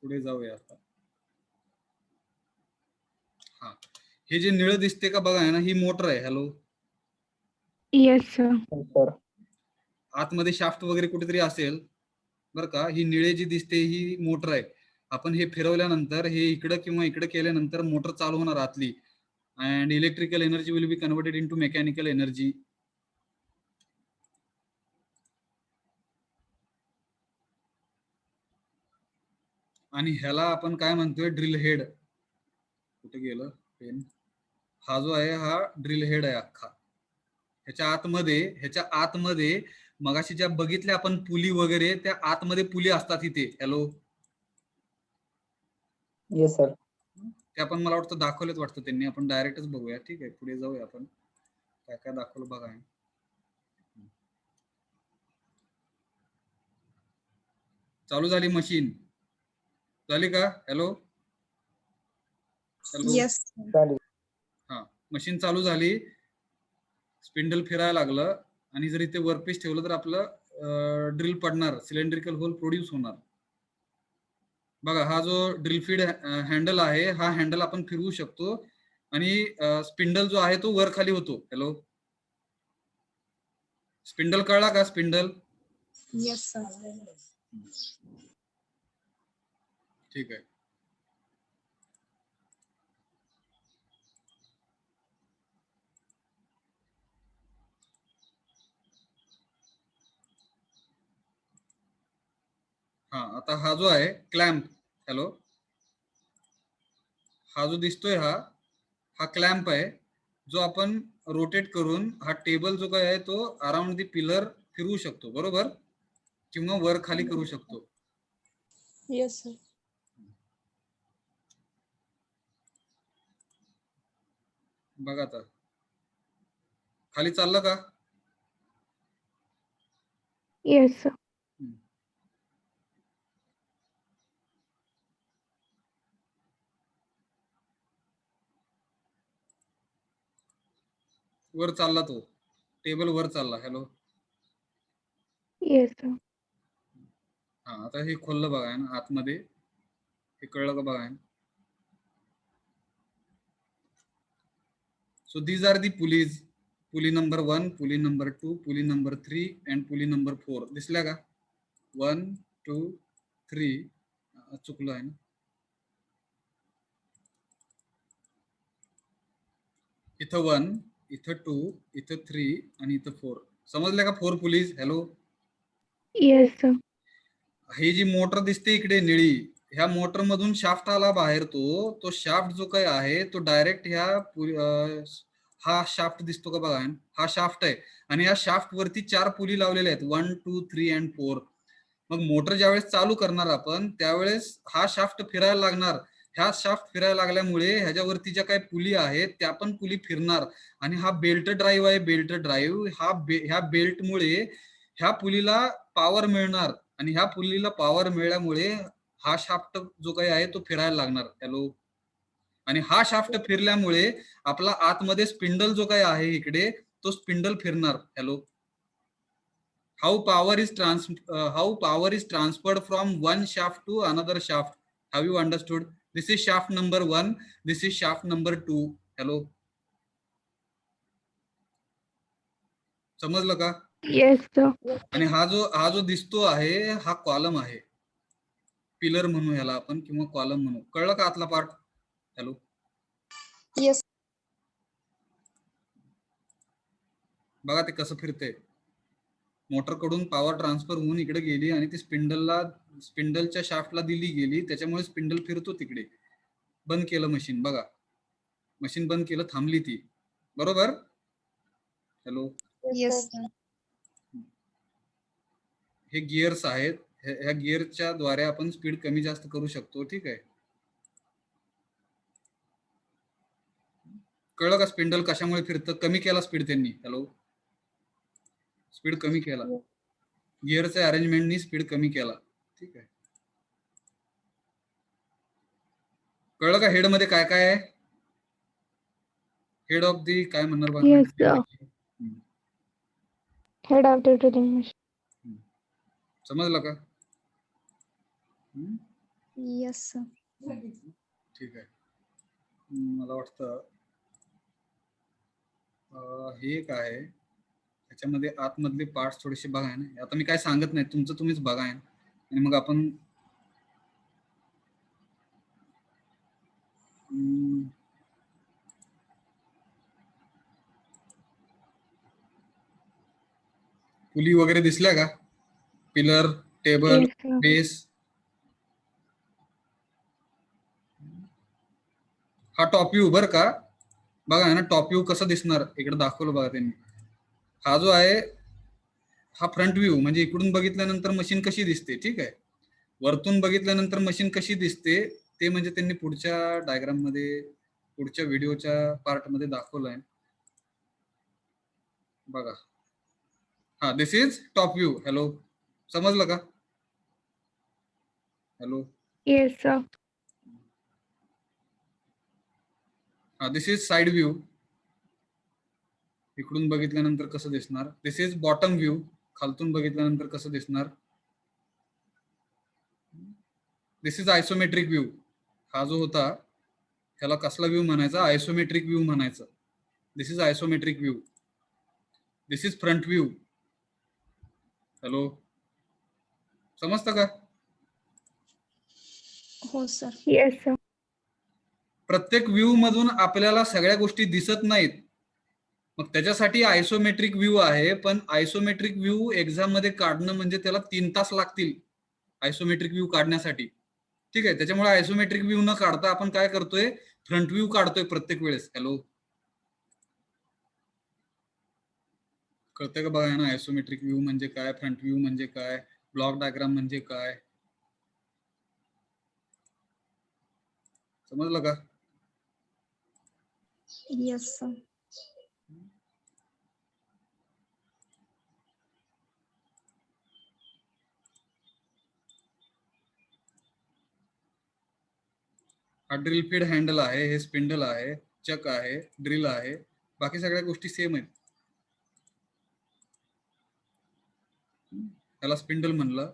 पुढे जाऊया आता. हा, हे जे निळं दिसते का बघा, आहे ना, ही मोटर आहे. Hello, Yes, sir. Yes, sir. आतमध्ये शाफ्ट वगैरे कुठेतरी असेल बरं का. ही निळे जी दिसते ही मोटर आहे. आपण हे फिरवल्यानंतर, हे इकडं किंवा इकडे केल्यानंतर मोटर चालू होणार आतली, and electrical energy will be converted into mechanical energy. आणि ह्याला आपण काय म्हणतोय, ड्रिल हेड. कुठे गेलं पेन? हा जो आहे हा ड्रिल हेड आहे अख्खा. ह्याच्या आतमध्ये मगाशी ज्या बघितल्या आपण पुली वगैरे, त्या आतमध्ये पुली असतात इथे. Hello, Yes, sir. त्या पण मला वाटतं दाखवलेच वाटतं त्यांनी. आपण डायरेक्टच बघूया. ठीक आहे, पुढे जाऊया आपण. काय काय दाखवलं बघा. चालू झाली मशीन. झाली का? Hello hello. Yes. चालेल. हा, मशीन चालू झाली. स्पिंडल फिरायला लागलं आणि जर इथे वर्कपीस ठेवलं तर आपलं ड्रिल पडणार, सिलेंड्रिकल होल प्रोड्यूस होणार. बघा, हा जो ड्रिल फीड हँडल आहे, हा हँडल आपण फिरवू शकतो आणि स्पिंडल जो आहे तो वर खाली होतो. हॅलो, स्पिंडल कळला का? स्पिंडल. Yes, sir. ठीक आहे. हा, आता हा जो आहे क्लॅम्प. हॅलो, हा जो दिसतोय हा क्लॅम्प आहे, जो आपण रोटेट करून हा टेबल जो काय आहे तो अराउंड दी पिलर फिरवू शकतो. बरोबर, किंवा वर खाली करू शकतो. Yes, sir. बघा आता खाली चाललं का? Yes, sir. वर चालला तो टेबल, वर चालला. Hello, Yes, sir. हा, आता हे खोललं बघा, आहे ना आतमध्ये. हे कळलं का बघा. आहे. So these are the pulleys. Pulley number 1, pulley number 2, pulley number 3 and pulley number 4. दिसल्या का? 1 2 3. चुकलं आहे ना. इथं 1, इथं 2, इथं 3 आणि इथं 4. समजल्या का? 4 पुलीज. Hello, Yes, sir. ही जी मोटर दिसते इकडे निळी, ह्या मोटर मधून शाफ्ट आला बाहेर. तो शाफ्ट जो काही आहे तो डायरेक्ट हा शाफ्ट दिसतो का बघा, हा शाफ्ट आहे. आणि या शाफ्ट वरती 4 पुली लावलेल्या आहेत, 1 2 3 अँड 4. मग मोटर ज्यावेळेस चालू करणार आपण, त्यावेळेस हा शाफ्ट फिरायला लागणार. ह्या शाफ्ट फिरायला लागल्यामुळे ह्याच्यावरती ज्या काही पुली आहेत त्या पण पुली फिरणार. आणि हा बेल्ट ड्राईव्ह आहे. बेल्ट ड्राईव्ह ह्या बेल्टमुळे ह्या पुलीला पॉवर मिळणार. आणि ह्या पुलीला पॉवर मिळाल्यामुळे हा शाफ्ट जो काही आहे तो फिरायला लागणार. हॅलो, आणि हा शाफ्ट फिरल्यामुळे आपला आतमध्ये स्पिंडल जो काही आहे इकडे, तो स्पिंडल फिरणार. Hello, how power is transferred from one shaft to another shaft. Have you understood? This is shaft number 1, this is shaft number 2. Hello, समजलं का? Yes, sir. आणि हा जो दिसतो आहे हा कॉलम आहे. पिलर म्हणू ह्याला आपण, किंवा कॉलम म्हणू. कळलं का आतला पार्ट? Hello, Yes. बघा ते कसं फिरते. मोटर कडून पॉवर ट्रान्सफर होऊन इकडे गेली आणि ती स्पिंडलच्या शाफ्टला दिली गेली, त्याच्यामुळे स्पिंडल फिरतो तिकडे. बंद केलं मशीन. बघा, मशीन बंद केलं, थांबली ती. बरोबर. Hello, Yes, sir. हे गिअर्स आहेत. ह्या गिअरच्या द्वारे आपण स्पीड कमी जास्त करू शकतो. ठीक आहे, कळलं का? स्पिंडल कशामुळे फिरतं? कमी केला स्पीड त्यांनी. हॅलो, स्पीड कमी केला, गिअरच्या अरेंजमेंटनी स्पीड कमी केला. ठीक आहे, कळलं का? हेड मध्ये काय काय आहे? हेड ऑफ दी काय म्हणणार बघा. Yes, sir. Head of the drilling machine. समजलं का? Yes, sir. ठीक आहे. मला वाटतं हे काय आहे, त्याच्यामध्ये आतमधले पार्ट्स थोडेसे बघा आहे ना. आता मी काय सांगत नाही, तुमचं तुम्हीच बघा आहे आणि मग आपण पुली वगैरे दिसल्या का? Pillar, table, Yes, sir. Base. हा टॉप व्ह्यू बरं का, बघा आहे ना टॉप व्ह्यू कसं दिसणार, इकडे दाखवलं बघा त्यांनी. हा जो आहे हा फ्रंट व्ह्यू, म्हणजे इकडून बघितल्यानंतर मशीन कशी दिसते. ठीक आहे, वरतून बघितल्यानंतर मशीन कशी दिसते ते म्हणजे त्यांनी पुढच्या डायग्राम मध्ये, पुढच्या व्हिडिओच्या पार्ट मध्ये दाखवलं आहे बघा. हा, this is top view. Hello, समजलं का? Hello, Yes, sir. हा, दिस इज साइड व्ह्यू. इकडून बघितल्यानंतर कसं दिसणार. दिस इज बॉटम व्ह्यू, खालतून बघितल्यानंतर कसं दिसणार. दिस इज आयसोमेट्रिक व्ह्यू. हा जो होता ह्याला कसला व्ह्यू म्हणायचा? आयसोमेट्रिक व्ह्यू म्हणायचं. This is isometric view. This is front view. Hello, समजतं का? हो सर. Yes, sir. प्रत्येक व्ह्यू मधून आपल्याला सगळ्या गोष्टी दिसत नाहीत, मग त्याच्यासाठी आयसोमेट्रिक व्ह्यू आहे. पण आयसोमेट्रिक व्ह्यू एक्झाम मध्ये काढणं म्हणजे त्याला 3 तास लागतील आयसोमेट्रिक व्ह्यू काढण्यासाठी. ठीक आहे, त्याच्यामुळे आयसोमेट्रिक व्ह्यू न काढता आपण काय करतोय, फ्रंट व्ह्यू काढतोय प्रत्येक वेळेस. हॅलो, कळतंय का? बघा ना, आयसोमेट्रिक व्ह्यू म्हणजे काय, फ्रंट व्ह्यू म्हणजे काय, ब्लॉक डायग्राम म्हणजे काय, समजलं का? Yes, sir. हा ड्रिल फीड हँडल आहे, हे स्पिंडल आहे, चक आहे, ड्रिल आहे, बाकी सगळ्या गोष्टी सेम आहेत. त्याला स्पिंडल म्हणलं.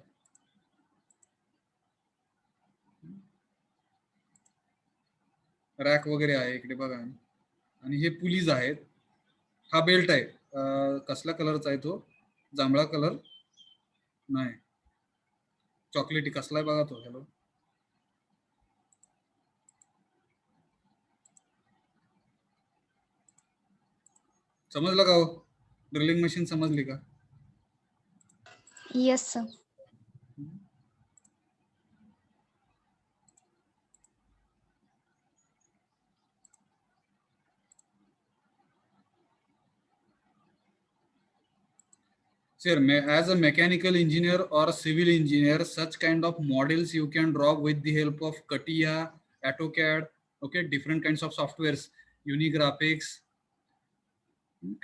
रॅक वगैरे आहे इकडे बघा, आणि हे पुलीज आहेत. हा बेल्ट आहे, कसल्या कलरचा आहे तो? जांभळा कलर नाही, चॉकलेटी कसला आहे बघा तो. हॅलो, समजलं का हो? ड्रिलिंग मशीन समजली का? Yes, sir. Sir, as a mechanical engineer or civil engineer, such kind of models you can draw with the help of CATIA, AutoCAD, okay, different kinds of softwares, Unigraphics.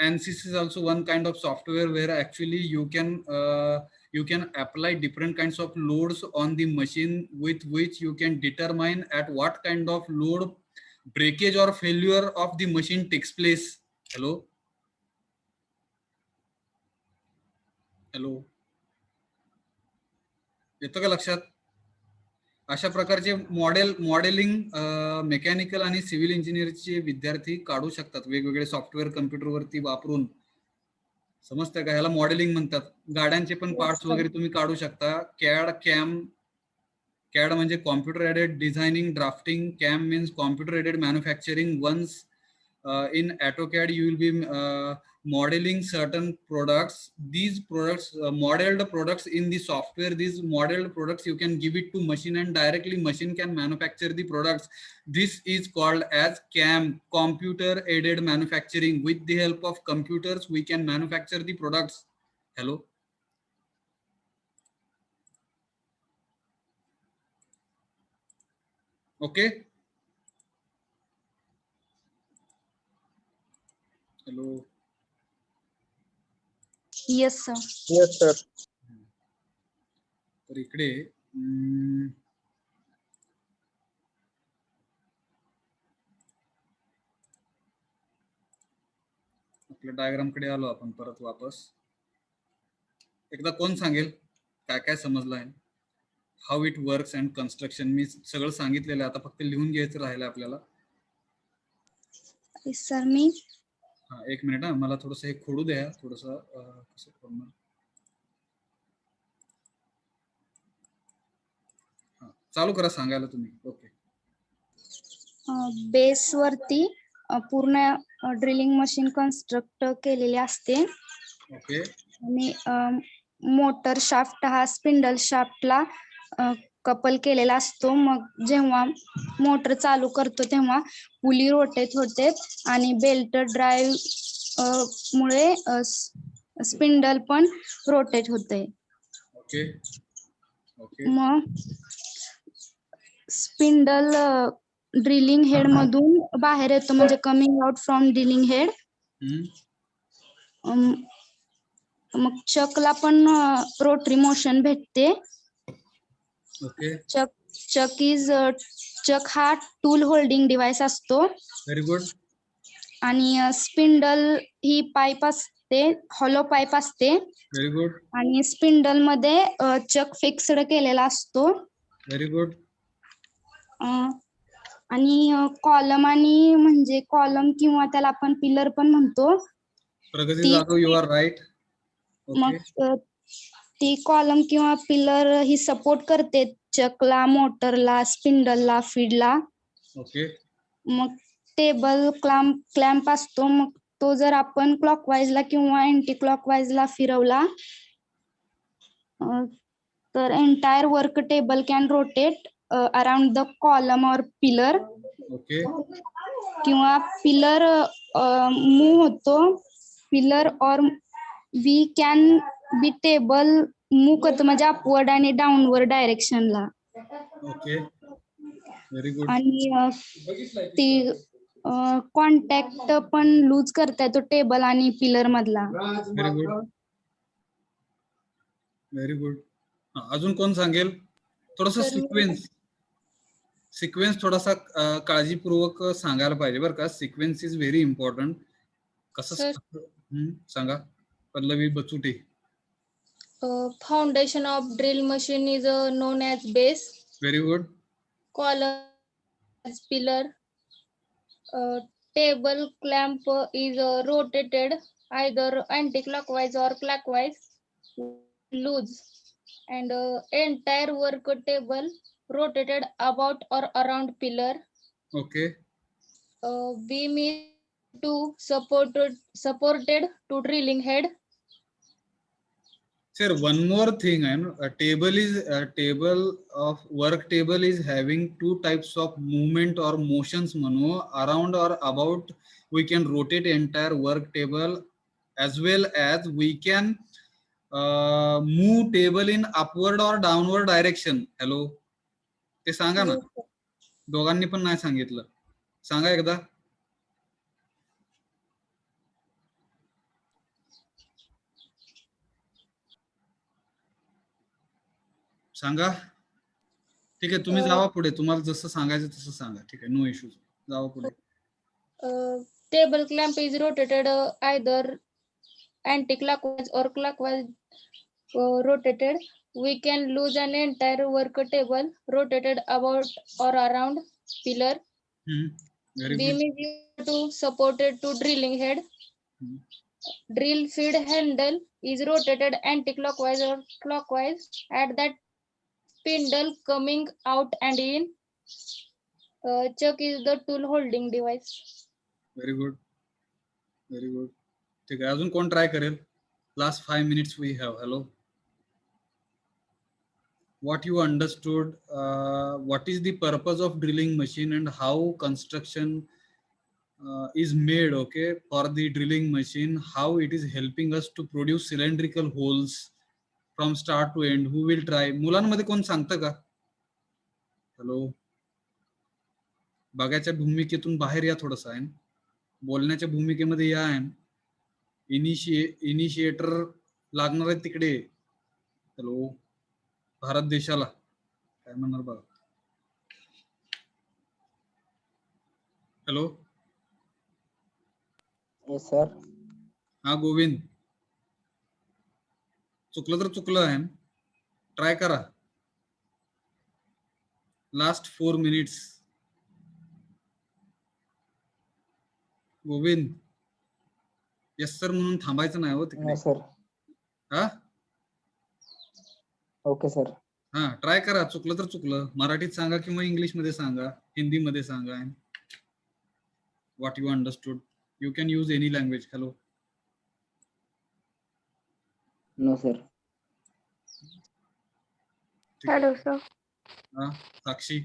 ANSYS is also one kind of software where actually you can apply different kinds of loads on the machine, with which you can determine at what kind of load breakage or failure of the machine takes place. Hello. Hello, येतं का लक्षात? अशा प्रकारचे modelling mechanical आणि civil इंजिनिअरचे विद्यार्थी काढू शकतात वेगवेगळे सॉफ्टवेअर कम्प्युटरवरती वापरून. समजतं का? ह्याला मॉडेलिंग म्हणतात. गाड्यांचे पण पार्ट्स वगैरे तुम्ही काढू शकता. कॅड म्हणजे computer aided designing, drafting. CAM means computer aided manufacturing. Once in AutoCAD you will be modeling certain products. These products, modeled products in the software, these modeled products you can give it to machine and directly machine can manufacture the products. This is called as CAM, computer aided manufacturing. With the help of computers we can manufacture the products. Hello, okay. Hello, yes sir. Yes, sir. तर इकडे आपल्या diagram कडे आलो आपण परत वापस. एकदा कोण सांगेल काय काय समजलं आहे, how it works and construction. मी सगळं सांगितलेलं आहे, आता फक्त लिहून घ्यायचं राहिलं आपल्याला. सर मी हा एक मिनिट, हा मला थोडस हे खोडू द्या, थोडस कसं खोडणार. हा चालू करा सांगायला तुम्ही. ओके. बेस वरती पूर्ण ड्रिलिंग मशीन कन्स्ट्रक्ट केलेली असते ओके. आणि मोटर शाफ्ट हा स्पिंडल शाफ्टला कपल केलेला असतो. मग जेव्हा मोटर चालू करतो तेव्हा पुली रोटेट होते आणि बेल्ट ड्राईव्ह मुळे स्पिंडल पण रोटेट होते. ओके. ओके. मग स्पिंडल ड्रिलिंग हेड मधून बाहेर येतो, म्हणजे coming out from drilling head. मग चकला पण रोटरी मोशन भेटते. ओके. चक हा टूल होल्डिंग डिव्हाइस असतो. Very good. आणि स्पिंडल ही पाईप असते, हॉलो पाईप असते. Very good. आणि स्पिंडल मध्ये चक फिक्स्ड केलेला असतो. Very good. आणि कॉलम आणि म्हणजे कॉलम किंवा त्याला आपण पिलर पण म्हणतो. प्रगती जाधव, यू आर राईट. मग ती कॉलम किंवा पिलर ही सपोर्ट करते चकला, मोटरला, स्पिंडलला, फीडला. ओके. मग टेबल क्लॅम्प असतो. मग तो जर आपण क्लॉकवाईजला किंवा अँटी क्लॉकवाईजला फिरवला तर entire work table can rotate around the column or pillar. Okay. किंवा पिलर मूव होतो. Pillar or we can be table move करतो, म्हणजे अपवर्ड आणि डाऊनवर्ड डायरेक्शनला. ओके. Very good. आणि ती कॉन्टॅक्ट पण लूज करता येतो टेबल आणि पिलर मधला. Very good. Very good. अजून कोण सांगेल? थोडासा सिक्वेन्स थोडासा काळजीपूर्वक सांगायला पाहिजे बरं का. Sequence is very important. कसं सांगा. Pallavi Bachute. Foundation of drill machine is known as base. Very good. Column as pillar. Table clamp is rotated either anti-clockwise or clockwise. Loose. And entire work table rotated about or around pillar. Okay. Beam is supported to drilling head. Sir, one more thing, a table of work table is having two types of movement or motions, mano, around or about. We can rotate entire work table as well as we can move table in upward or downward direction. Hello, ते सांगा ना. दोघांनी पण नाही सांगितलं, सांगा एकदा. सांगा. ठीक आहे, तुम्ही जावा पुढे. तुम्हाला जसं सांगायचं तसं सांगा. ठीक आहे, नो इश्यूज. जावा पुढे. Table clamp is rotated either anti-clockwise or clockwise rotated. We can lose an entire work table rotated about or around pillar. Very Beam good. is to supported to drilling head. Drill feed handle is rotated anti-clockwise or clockwise at that spindle coming out and in. Chuck is the tool holding device. Very good. Very good. ठीक आहे, अजून कोण try करेल? Last 5 minutes we have. Hello. What you understood? What is the purpose of drilling machine and how construction is made? Okay, for the drilling machine, how it is helping us to produce cylindrical holes from start to end. Who will try? मुलांमध्ये कोण सांगतं का? Hello. बघायच्या भूमिकेतून बाहेर या थोडंसं आहे. बोलण्याच्या भूमिकेमध्ये या आहे. इनिशिएटर लागणार आहेत तिकडे. हॅलो, भारत देशाला काय म्हणणार बघा. Hello, Yes, sir. हा गोविंद, चुकलं तर चुकलं आहे, ट्राय करा. Last 4 minutes. Govind, yes sir म्हणून थांबायचं नाही हो तिकडे. No, sir. हा Okay, sir. हा, ट्राय करा. चुकलं तर चुकलं. मराठीत सांगा किंवा इंग्लिश मध्ये सांगा, हिंदी मध्ये सांगा. What you understood. You can use any language. Hello, No, sir. Hello, sir. हा, साक्षी.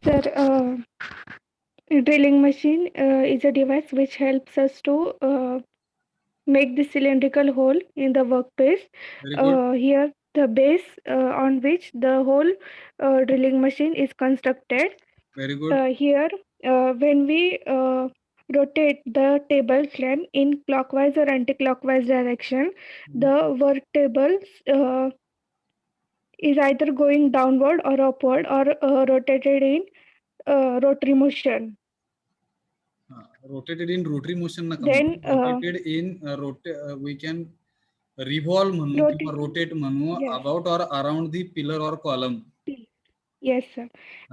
Sir, drilling machine is a device which helps us to make the cylindrical hole in the workpiece. Very good. Here, the base on which the whole drilling machine is constructed. Very good. Here, when we rotate the table clamp in clockwise or anti-clockwise direction, the work table is either going downward or upward or rotated in rotary motion. Rotated in rotary motion नका Then, म्हणू. Rotated in we can revolve म्हणू किंवा rotate म्हणू Yes. about or around the pillar or column. Yes, sir.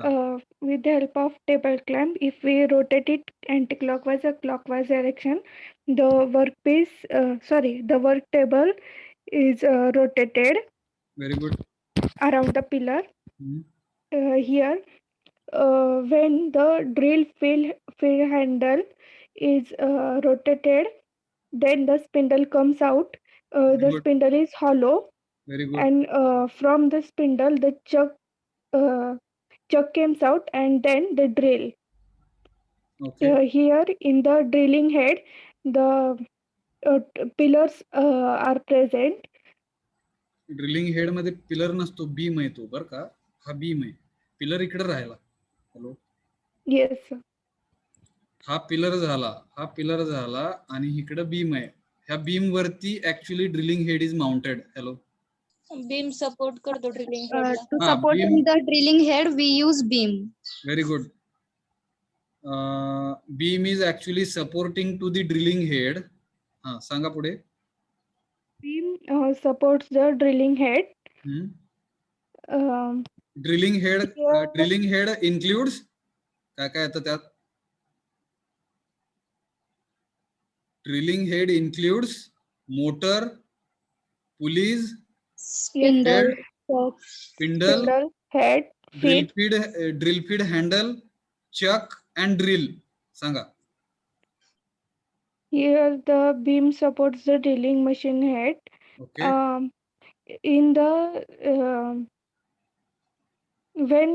Ah. With the help of table clamp, if we rotate it anti-clockwise or clockwise direction, the the work table is rotated Very good. around the pillar. Hmm. Here, when the drill field handle is rotated, then the spindle comes out. Very The good. spindle is hollow, Very good. and from the spindle, the chuck comes out, and then the drill. Okay. Here in the drilling head, the pillars are present. Drilling head मध्ये pillar नसतो, beam आहे तो बर का. हा beam आहे, pillar इकडे राहिला. Hello, Yes, sir. हा पिलर झाला आणि इकडे बीम आहे. ह्या बीम वरती actually drilling head is mounted. Hello, beam support करतो drilling हेडला. To Ah, supporting beam. the drilling head, we use beam. Very good. Beam is actually supporting to the drilling head. हा, सांगा पुढे. Beam supports the drilling head. Drilling head Yeah. Drilling head includes काय काय येतं त्यात. Drilling head includes motor, pulleys, Spindle, spindle, Spindle, head, feet. Drill feed handle, chuck and drill. सांगा. Here the beam supports the drilling machine head. Okay. In the when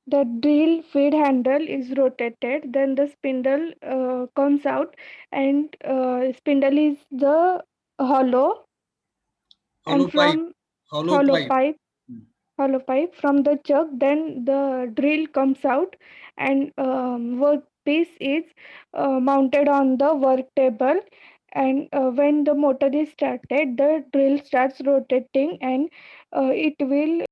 the drill feed handle is rotated, then the spindle comes out, and spindle is the hollow, Hollow and from hollow pipe. hollow pipe from the chuck, then the drill comes out, and workpiece is mounted on the work table, and when the motor is started, the drill starts rotating, and it will